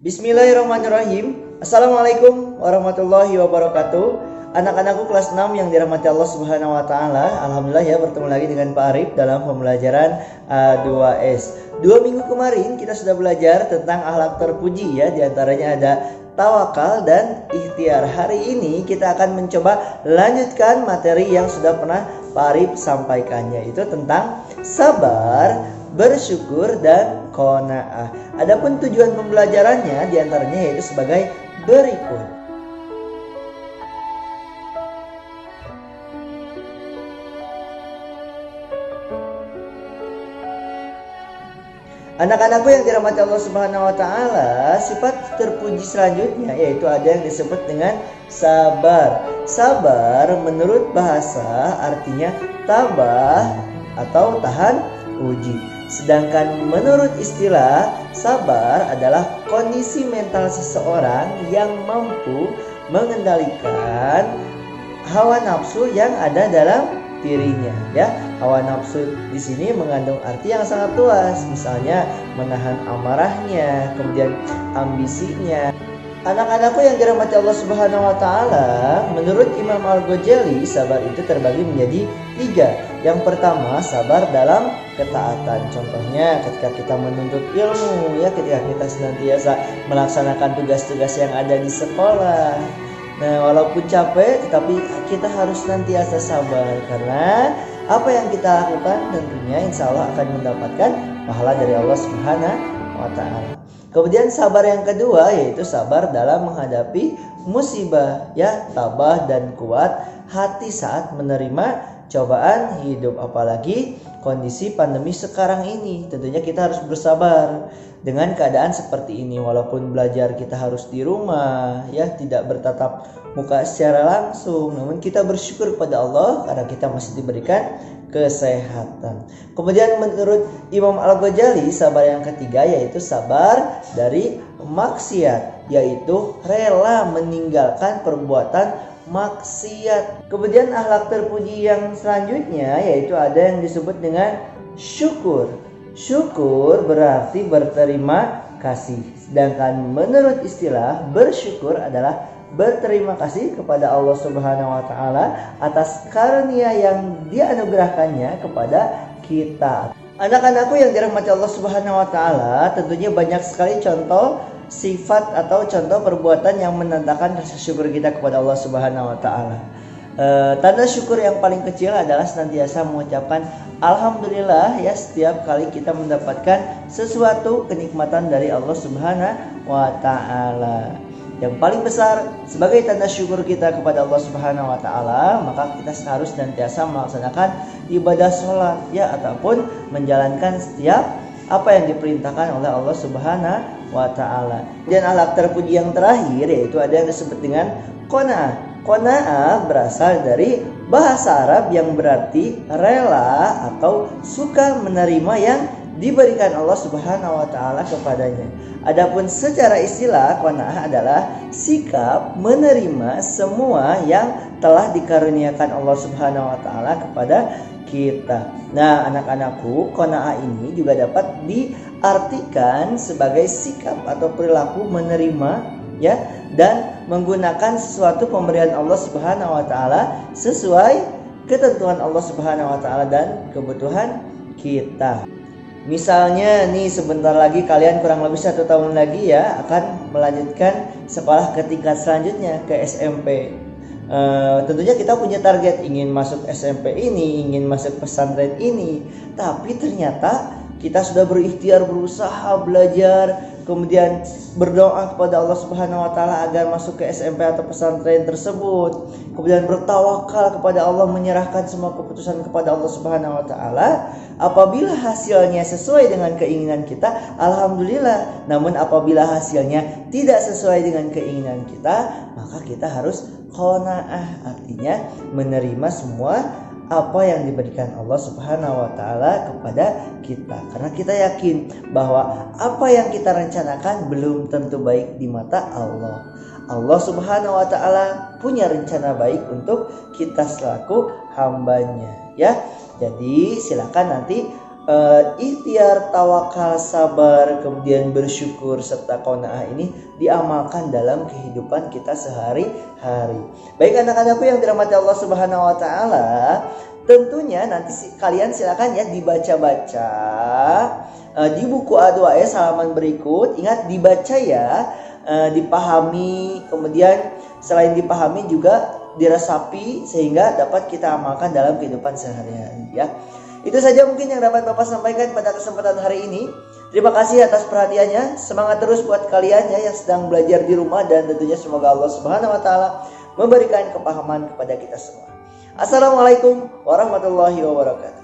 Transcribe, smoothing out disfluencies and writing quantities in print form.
Bismillahirrahmanirrahim. Assalamualaikum warahmatullahi wabarakatuh. Anak-anakku kelas 6 yang dirahmati Allah Subhanahu wa taala. Alhamdulillah ya, bertemu lagi dengan Pak Arif dalam pembelajaran A2S. 2 minggu kemarin kita sudah belajar tentang akhlak terpuji ya. Di antaranya ada tawakal dan ikhtiar. Hari ini kita akan mencoba lanjutkan materi yang sudah pernah Pak Arif sampaikan, yaitu tentang sabar, bersyukur dan qanaah. Adapun tujuan pembelajarannya diantaranya yaitu sebagai berikut. Anak-anakku yang dirahmati Allah Subhanahu wa taala, sifat terpuji selanjutnya yaitu ada yang disebut dengan sabar. Sabar menurut bahasa artinya tabah atau tahan uji. Sedangkan menurut istilah, sabar adalah kondisi mental seseorang yang mampu mengendalikan hawa nafsu yang ada dalam dirinya ya. Hawa nafsu di sini mengandung arti yang sangat luas, misalnya menahan amarahnya, kemudian ambisinya. Anak-anakku yang dirahmati Allah Subhanahu wa taala, menurut Imam Al-Ghazali, sabar itu terbagi menjadi 3. Yang pertama, sabar dalam ketaatan. Contohnya ketika kita menuntut ilmu ya, ketika kita senantiasa melaksanakan tugas-tugas yang ada di sekolah. Nah, walaupun capek tetapi kita harus senantiasa sabar, karena apa yang kita lakukan tentunya insya Allah akan mendapatkan pahala dari Allah Subhanahu wa ta'ala. Kemudian sabar yang kedua yaitu sabar dalam menghadapi musibah ya, tabah dan kuat hati saat menerima cobaan hidup, apalagi kondisi pandemi sekarang ini. Tentunya kita harus bersabar dengan keadaan seperti ini. Walaupun belajar kita harus di rumah ya, tidak bertatap muka secara langsung, namun kita bersyukur kepada Allah karena kita masih diberikan kesehatan. Kemudian menurut Imam Al-Ghazali, sabar yang ketiga yaitu sabar dari maksiat, yaitu rela meninggalkan perbuatan maksiat. Kemudian akhlak terpuji yang selanjutnya yaitu ada yang disebut dengan syukur. Syukur berarti berterima kasih. Sedangkan menurut istilah, bersyukur adalah berterima kasih kepada Allah Subhanahu wa taala atas karunia yang dianugerahkannya kepada kita. Anak-anakku yang dirahmati Allah Subhanahu wa taala, tentunya banyak sekali contoh sifat atau contoh perbuatan yang menandakan rasa syukur kita kepada Allah Subhanahu wa taala. Tanda syukur yang paling kecil adalah senantiasa mengucapkan alhamdulillah ya setiap kali kita mendapatkan sesuatu kenikmatan dari Allah Subhanahu wa taala. Yang paling besar sebagai tanda syukur kita kepada Allah Subhanahu wa taala, maka kita harus senantiasa melaksanakan ibadah sholat ya, ataupun menjalankan setiap apa yang diperintahkan oleh Allah Subhanahu wa taala. Dan akhlak terpuji yang terakhir yaitu ada yang disebut dengan qanaah. Qanaah berasal dari bahasa Arab yang berarti rela atau suka menerima yang diberikan Allah Subhanahu wa taala kepadanya. Adapun secara istilah, qanaah adalah sikap menerima semua yang telah dikaruniakan Allah Subhanahu wa taala kepada kita. Nah, anak-anakku, qanaah ini juga dapat diartikan sebagai sikap atau perilaku menerima ya, dan menggunakan sesuatu pemberian Allah Subhanahu wa taala sesuai ketentuan Allah Subhanahu wa taala dan kebutuhan kita. Misalnya nih, sebentar lagi kalian kurang lebih 1 tahun lagi ya akan melanjutkan sekolah ke tingkat selanjutnya, ke SMP. Tentunya kita punya target ingin masuk SMP ini, ingin masuk pesantren ini, tapi ternyata kita sudah berikhtiar, berusaha belajar, kemudian berdoa kepada Allah Subhanahu wa taala agar masuk ke SMP atau pesantren tersebut, kemudian bertawakal kepada Allah, menyerahkan semua keputusan kepada Allah Subhanahu wa taala. Apabila hasilnya sesuai dengan keinginan kita, alhamdulillah. Namun apabila hasilnya tidak sesuai dengan keinginan kita, maka kita harus qanaah, artinya menerima semua apa yang diberikan Allah Subhanahu wa taala kepada kita, karena kita yakin bahwa apa yang kita rencanakan belum tentu baik di mata Allah. Allah Subhanahu wa taala punya rencana baik untuk kita selaku hambanya ya. Jadi silakan nanti ikhtiar, tawakal, sabar, kemudian bersyukur serta qanaah ini diamalkan dalam kehidupan kita sehari-hari. Baik anak-anakku yang dirahmati Allah Subhanahu wa taala, tentunya nanti kalian silakan ya dibaca-baca di buku A2S halaman berikut. Ingat dibaca ya, dipahami, kemudian selain dipahami juga diresapi sehingga dapat kita amalkan dalam kehidupan sehari-hari ya. Itu saja mungkin yang dapat Bapak sampaikan pada kesempatan hari ini. Terima kasih atas perhatiannya. Semangat terus buat kalian ya yang sedang belajar di rumah, dan tentunya semoga Allah Subhanahu wa taala memberikan kepahaman kepada kita semua. Assalamualaikum warahmatullahi wabarakatuh.